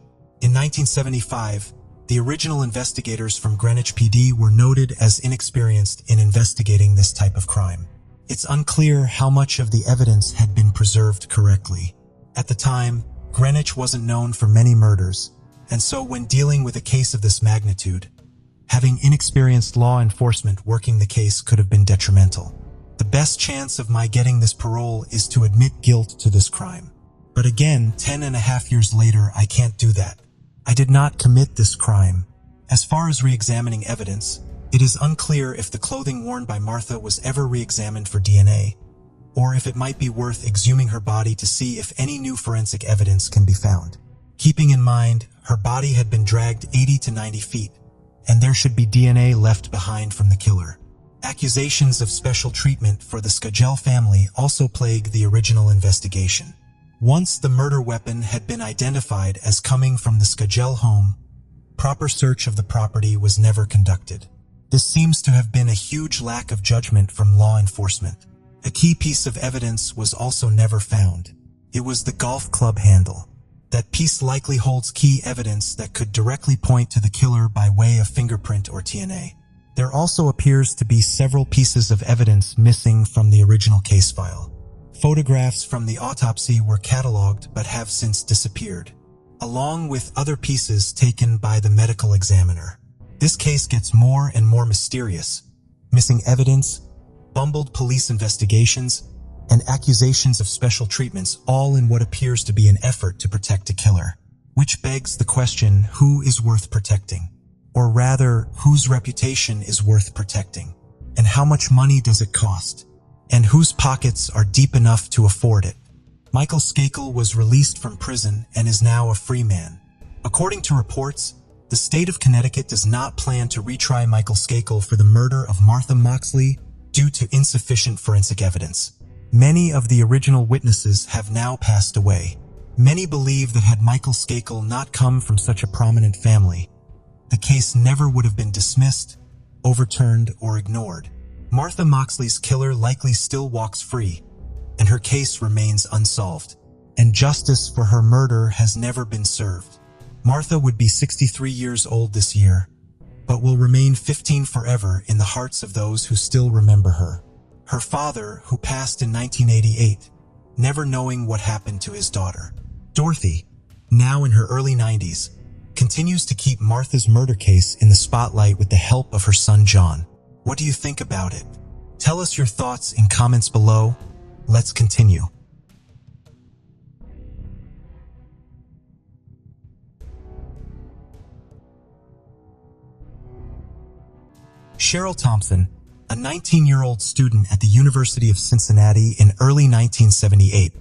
In 1975, the original investigators from Greenwich PD were noted as inexperienced in investigating this type of crime. It's unclear how much of the evidence had been preserved correctly. At the time, Greenwich wasn't known for many murders, and so when dealing with a case of this magnitude, having inexperienced law enforcement working the case could have been detrimental. The best chance of my getting this parole is to admit guilt to this crime. But again, 10.5 years later, I can't do that. I did not commit this crime. As far as re-examining evidence, it is unclear if the clothing worn by Martha was ever re-examined for DNA, or if it might be worth exhuming her body to see if any new forensic evidence can be found. Keeping in mind, her body had been dragged 80 to 90 feet, and there should be DNA left behind from the killer. Accusations of special treatment for the Skagel family also plague the original investigation. Once the murder weapon had been identified as coming from the Skagel home, proper search of the property was never conducted. This seems to have been a huge lack of judgment from law enforcement. A key piece of evidence was also never found. It was the golf club handle. That piece likely holds key evidence that could directly point to the killer by way of fingerprint or DNA. There also appears to be several pieces of evidence missing from the original case file. Photographs from the autopsy were cataloged but have since disappeared, along with other pieces taken by the medical examiner. This case gets more and more mysterious. Missing evidence, bumbled police investigations, and accusations of special treatments, all in what appears to be an effort to protect a killer. Which begs the question, who is worth protecting? Or rather, whose reputation is worth protecting? And how much money does it cost? And whose pockets are deep enough to afford it? Michael Skakel was released from prison and is now a free man. According to reports, the state of Connecticut does not plan to retry Michael Skakel for the murder of Martha Moxley due to insufficient forensic evidence. Many of the original witnesses have now passed away. Many believe that had Michael Skakel not come from such a prominent family, the case never would have been dismissed, overturned, or ignored. Martha Moxley's killer likely still walks free, and her case remains unsolved, and justice for her murder has never been served. Martha would be 63 years old this year, but will remain 15 forever in the hearts of those who still remember her. Her father, who passed in 1988, never knowing what happened to his daughter. Dorothy, now in her early 90s, continues to keep Martha's murder case in the spotlight with the help of her son John. What do you think about it? Tell us your thoughts in comments below. Let's continue. Cheryl Thompson, a 19-year-old student at the University of Cincinnati in early 1978,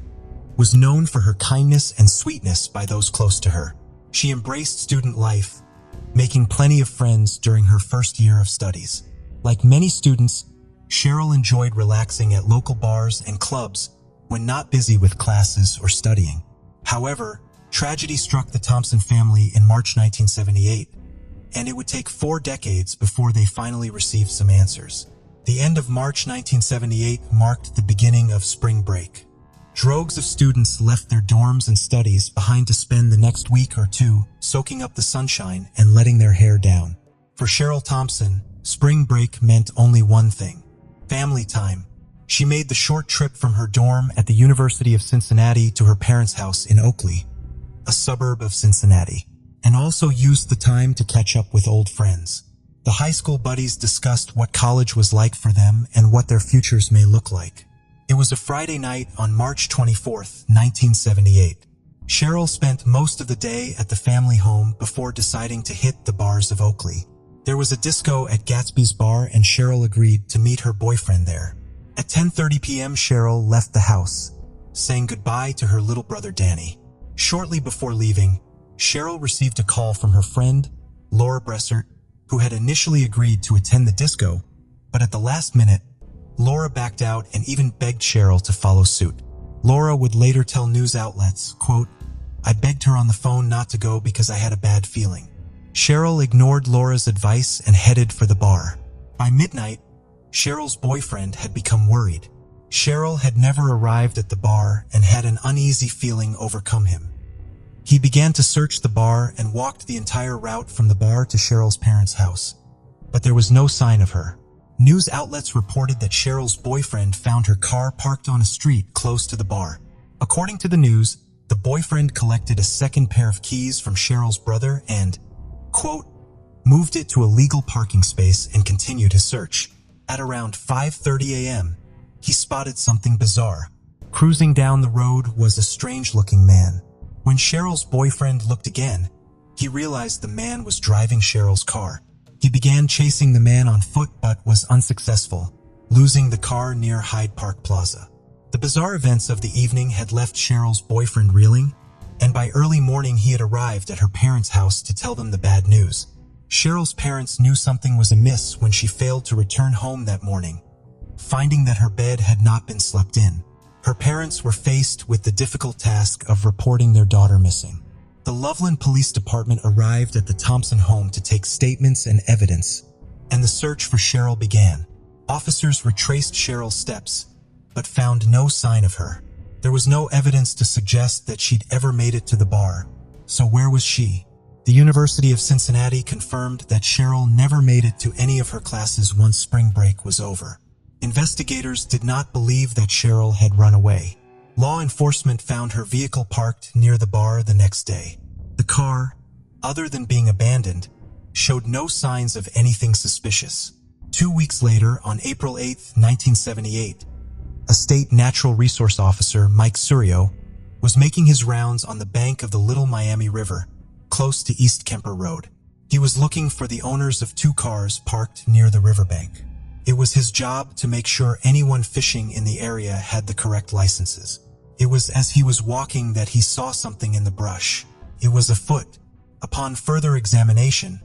was known for her kindness and sweetness by those close to her. She embraced student life, making plenty of friends during her first year of studies. Like many students, Cheryl enjoyed relaxing at local bars and clubs when not busy with classes or studying. However, tragedy struck the Thompson family in March 1978, and it would take 4 decades before they finally received some answers. The end of March 1978 marked the beginning of spring break. Droves of students left their dorms and studies behind to spend the next week or two soaking up the sunshine and letting their hair down. For Cheryl Thompson, spring break meant only one thing: family time. She made the short trip from her dorm at the University of Cincinnati to her parents' house in Oakley, a suburb of Cincinnati, and also used the time to catch up with old friends. The high school buddies discussed what college was like for them and what their futures may look like. It was a Friday night on March 24th, 1978. Cheryl spent most of the day at the family home before deciding to hit the bars of Oakley. There was a disco at Gatsby's bar and Cheryl agreed to meet her boyfriend there. At 10:30 p.m. Cheryl left the house, saying goodbye to her little brother Danny. Shortly before leaving, Cheryl received a call from her friend, Laura Bressert, who had initially agreed to attend the disco, but at the last minute, Laura backed out and even begged Cheryl to follow suit. Laura would later tell news outlets, quote, "I begged her on the phone not to go because I had a bad feeling. Cheryl ignored Laura's advice and headed for the bar. By midnight, Cheryl's boyfriend had become worried. Cheryl had never arrived at the bar and had an uneasy feeling overcome him. He began to search the bar and walked the entire route from the bar to Cheryl's parents' house. But there was no sign of her. News outlets reported that Cheryl's boyfriend found her car parked on a street close to the bar. According to the news, the boyfriend collected a second pair of keys from Cheryl's brother and, quote, moved it to a legal parking space and continued his search. At around 5:30 a.m., he spotted something bizarre. Cruising down the road was a strange-looking man. When Cheryl's boyfriend looked again, he realized the man was driving Cheryl's car. He began chasing the man on foot but was unsuccessful, losing the car near Hyde Park Plaza. The bizarre events of the evening had left Cheryl's boyfriend reeling, and by early morning he had arrived at her parents' house to tell them the bad news. Cheryl's parents knew something was amiss when she failed to return home that morning, finding that her bed had not been slept in. Her parents were faced with the difficult task of reporting their daughter missing. The Loveland Police Department arrived at the Thompson home to take statements and evidence, and the search for Cheryl began. Officers retraced Cheryl's steps, but found no sign of her. There was no evidence to suggest that she'd ever made it to the bar. So where was she? The University of Cincinnati confirmed that Cheryl never made it to any of her classes once spring break was over. Investigators did not believe that Cheryl had run away. Law enforcement found her vehicle parked near the bar the next day. The car, other than being abandoned, showed no signs of anything suspicious. 2 weeks later, on April 8, 1978, a state natural resource officer, Mike Surio, was making his rounds on the bank of the Little Miami River, close to East Kemper Road. He was looking for the owners of 2 cars parked near the riverbank. It was his job to make sure anyone fishing in the area had the correct licenses. It was as he was walking that he saw something in the brush. It was a foot. Upon further examination,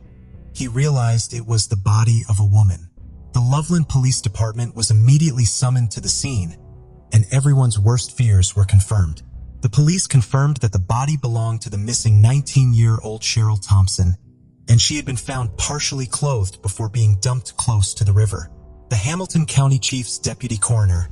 he realized it was the body of a woman. The Loveland Police Department was immediately summoned to the scene, and everyone's worst fears were confirmed. The police confirmed that the body belonged to the missing 19-year-old Cheryl Thompson, and she had been found partially clothed before being dumped close to the river. The Hamilton County Chief's deputy coroner,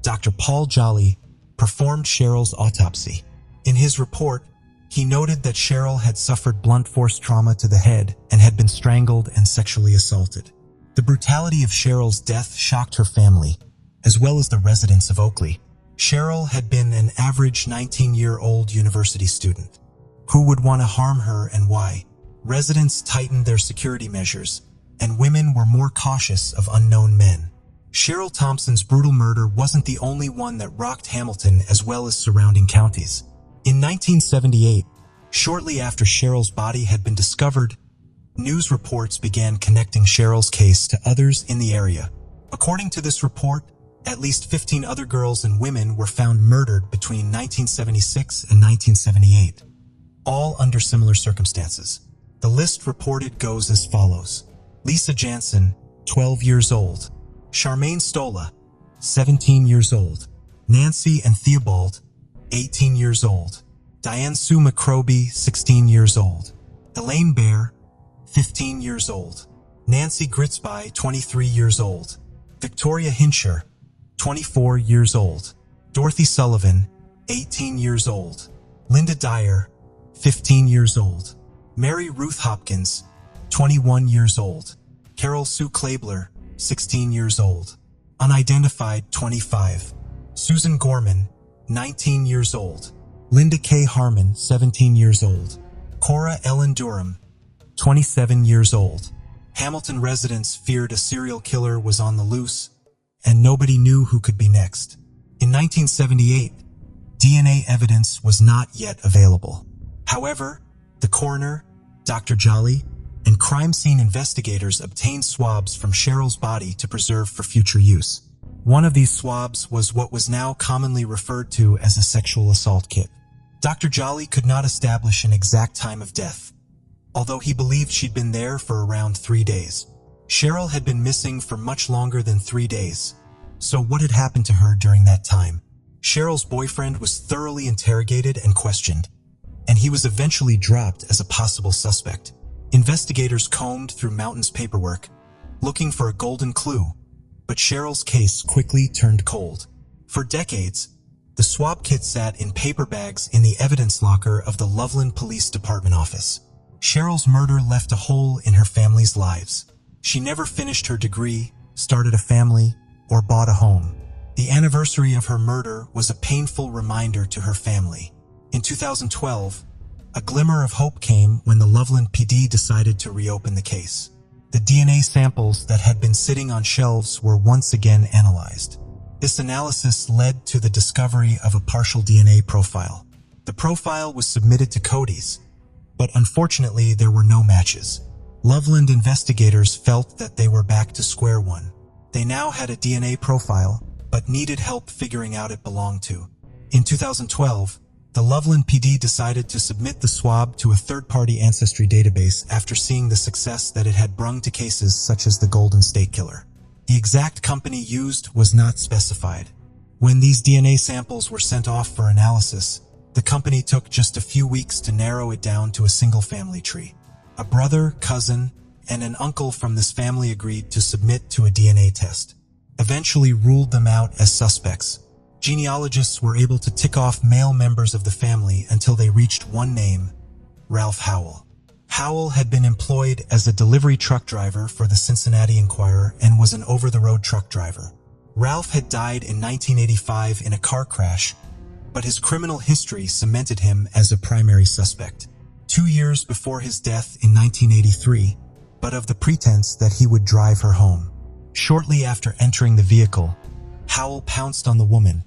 Dr. Paul Jolly, performed Cheryl's autopsy. In his report, he noted that Cheryl had suffered blunt force trauma to the head and had been strangled and sexually assaulted. The brutality of Cheryl's death shocked her family, as well as the residents of Oakley. Cheryl had been an average 19-year-old university student. Who would want to harm her and why? Residents tightened their security measures, and women were more cautious of unknown men. Cheryl Thompson's brutal murder wasn't the only one that rocked Hamilton as well as surrounding counties. In 1978, shortly after Cheryl's body had been discovered, news reports began connecting Cheryl's case to others in the area. According to this report, at least 15 other girls and women were found murdered between 1976 and 1978, all under similar circumstances. The list reported goes as follows: Lisa Jansen, 12 years old; Charmaine Stola, 17 years old; Nancy and Theobald, 18 years old; Diane Sue McCroby, 16 years old; Elaine Bear, 15 years old; Nancy Gritzby, 23 years old; Victoria Hincher, 24 years old; Dorothy Sullivan, 18 years old; Linda Dyer, 15 years old; Mary Ruth Hopkins, 21 years old; Carol Sue Klabler, 16 years old; Unidentified, 25; Susan Gorman, 19 years old; Linda K. Harmon, 17 years old; Cora Ellen Durham, 27 years old. Hamilton residents feared a serial killer was on the loose, and nobody knew who could be next. In 1978, DNA evidence was not yet available. However, the coroner, Dr. Jolly, and crime scene investigators obtained swabs from Cheryl's body to preserve for future use. One of these swabs was what was now commonly referred to as a sexual assault kit. Dr. Jolly could not establish an exact time of death, although he believed she'd been there for around 3 days. Cheryl had been missing for much longer than 3 days, so what had happened to her during that time? Cheryl's boyfriend was thoroughly interrogated and questioned, and he was eventually dropped as a possible suspect. Investigators combed through Mountain's paperwork, looking for a golden clue, but Cheryl's case quickly turned cold. For decades, the swab kit sat in paper bags in the evidence locker of the Loveland Police Department office. Cheryl's murder left a hole in her family's lives. She never finished her degree, started a family, or bought a home. The anniversary of her murder was a painful reminder to her family. In 2012, a glimmer of hope came when the Loveland PD decided to reopen the case. The DNA samples that had been sitting on shelves were once again analyzed. This analysis led to the discovery of a partial DNA profile. The profile was submitted to Cody's, but unfortunately there were no matches. Loveland investigators felt that they were back to square one. They now had a DNA profile, but needed help figuring out it belonged to. In 2012, the Loveland PD decided to submit the swab to a third-party ancestry database after seeing the success that it had brought to cases such as the Golden State Killer. The exact company used was not specified. When these DNA samples were sent off for analysis, the company took just a few weeks to narrow it down to a single family tree. A brother, cousin, and an uncle from this family agreed to submit to a DNA test, eventually ruled them out as suspects. Genealogists were able to tick off male members of the family until they reached one name, Ralph Howell. Howell had been employed as a delivery truck driver for the Cincinnati Enquirer and was an over-the-road truck driver. Ralph had died in 1985 in a car crash, but his criminal history cemented him as a primary suspect. 2 years before his death in 1983, but of the pretense that he would drive her home. Shortly after entering the vehicle, Howell pounced on the woman,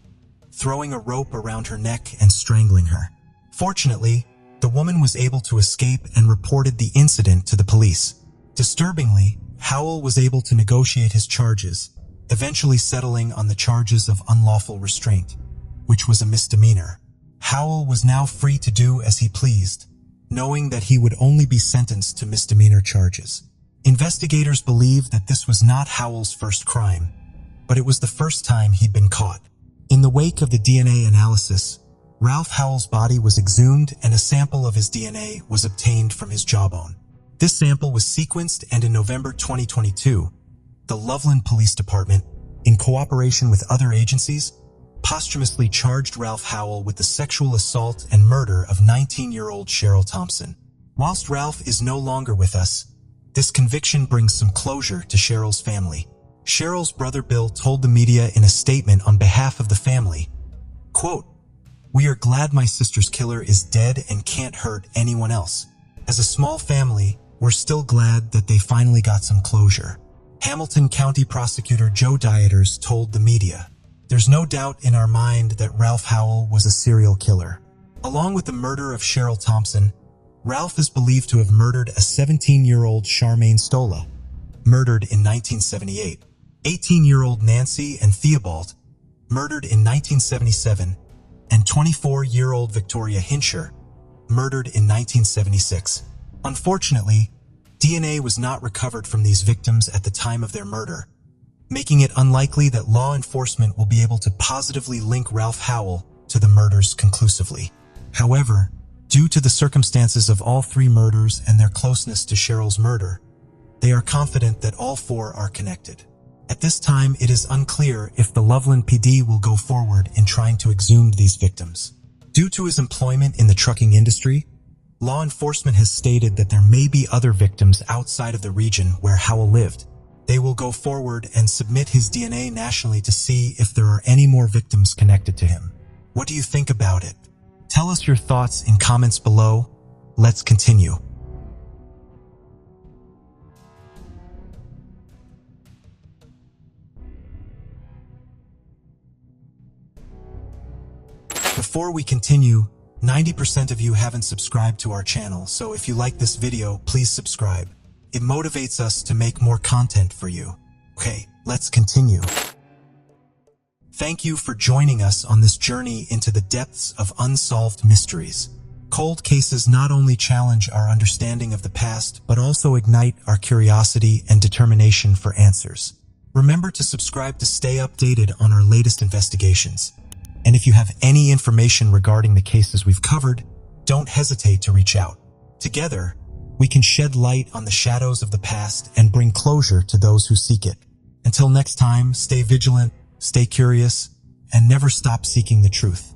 throwing a rope around her neck and strangling her. Fortunately, the woman was able to escape and reported the incident to the police. Disturbingly, Howell was able to negotiate his charges, eventually settling on the charges of unlawful restraint, which was a misdemeanor. Howell was now free to do as he pleased, knowing that he would only be sentenced to misdemeanor charges. Investigators believed that this was not Howell's first crime, but it was the first time he'd been caught. In the wake of the DNA analysis, Ralph Howell's body was exhumed and a sample of his DNA was obtained from his jawbone. This sample was sequenced, and in November 2022, the Loveland Police Department, in cooperation with other agencies, posthumously charged Ralph Howell with the sexual assault and murder of 19-year-old Cheryl Thompson. Whilst Ralph is no longer with us, this conviction brings some closure to Cheryl's family. Cheryl's brother Bill told the media in a statement on behalf of the family, quote, "We are glad my sister's killer is dead and can't hurt anyone else. As a small family, we're still glad that they finally got some closure." Hamilton County Prosecutor Joe Dieters told the media, "There's no doubt in our mind that Ralph Howell was a serial killer. Along with the murder of Cheryl Thompson, Ralph is believed to have murdered a 17-year-old Charmaine Stola, murdered in 1978, 18-year-old Nancy and Theobald, murdered in 1977, and 24-year-old Victoria Hinscher, murdered in 1976. Unfortunately, DNA was not recovered from these victims at the time of their murder, making it unlikely that law enforcement will be able to positively link Ralph Howell to the murders conclusively. However, due to the circumstances of all three murders and their closeness to Cheryl's murder, they are confident that all four are connected. At this time, it is unclear if the Loveland PD will go forward in trying to exhume these victims. Due to his employment in the trucking industry, law enforcement has stated that there may be other victims outside of the region where Howell lived. They will go forward and submit his DNA nationally to see if there are any more victims connected to him. What do you think about it? Tell us your thoughts in comments below. Let's continue. Before we continue, 90% of you haven't subscribed to our channel, so if you like this video, please subscribe. It motivates us to make more content for you. Okay, let's continue. Thank you for joining us on this journey into the depths of unsolved mysteries. Cold cases not only challenge our understanding of the past, but also ignite our curiosity and determination for answers. Remember to subscribe to stay updated on our latest investigations. And if you have any information regarding the cases we've covered, don't hesitate to reach out. Together, we can shed light on the shadows of the past and bring closure to those who seek it. Until next time, stay vigilant, stay curious, and never stop seeking the truth.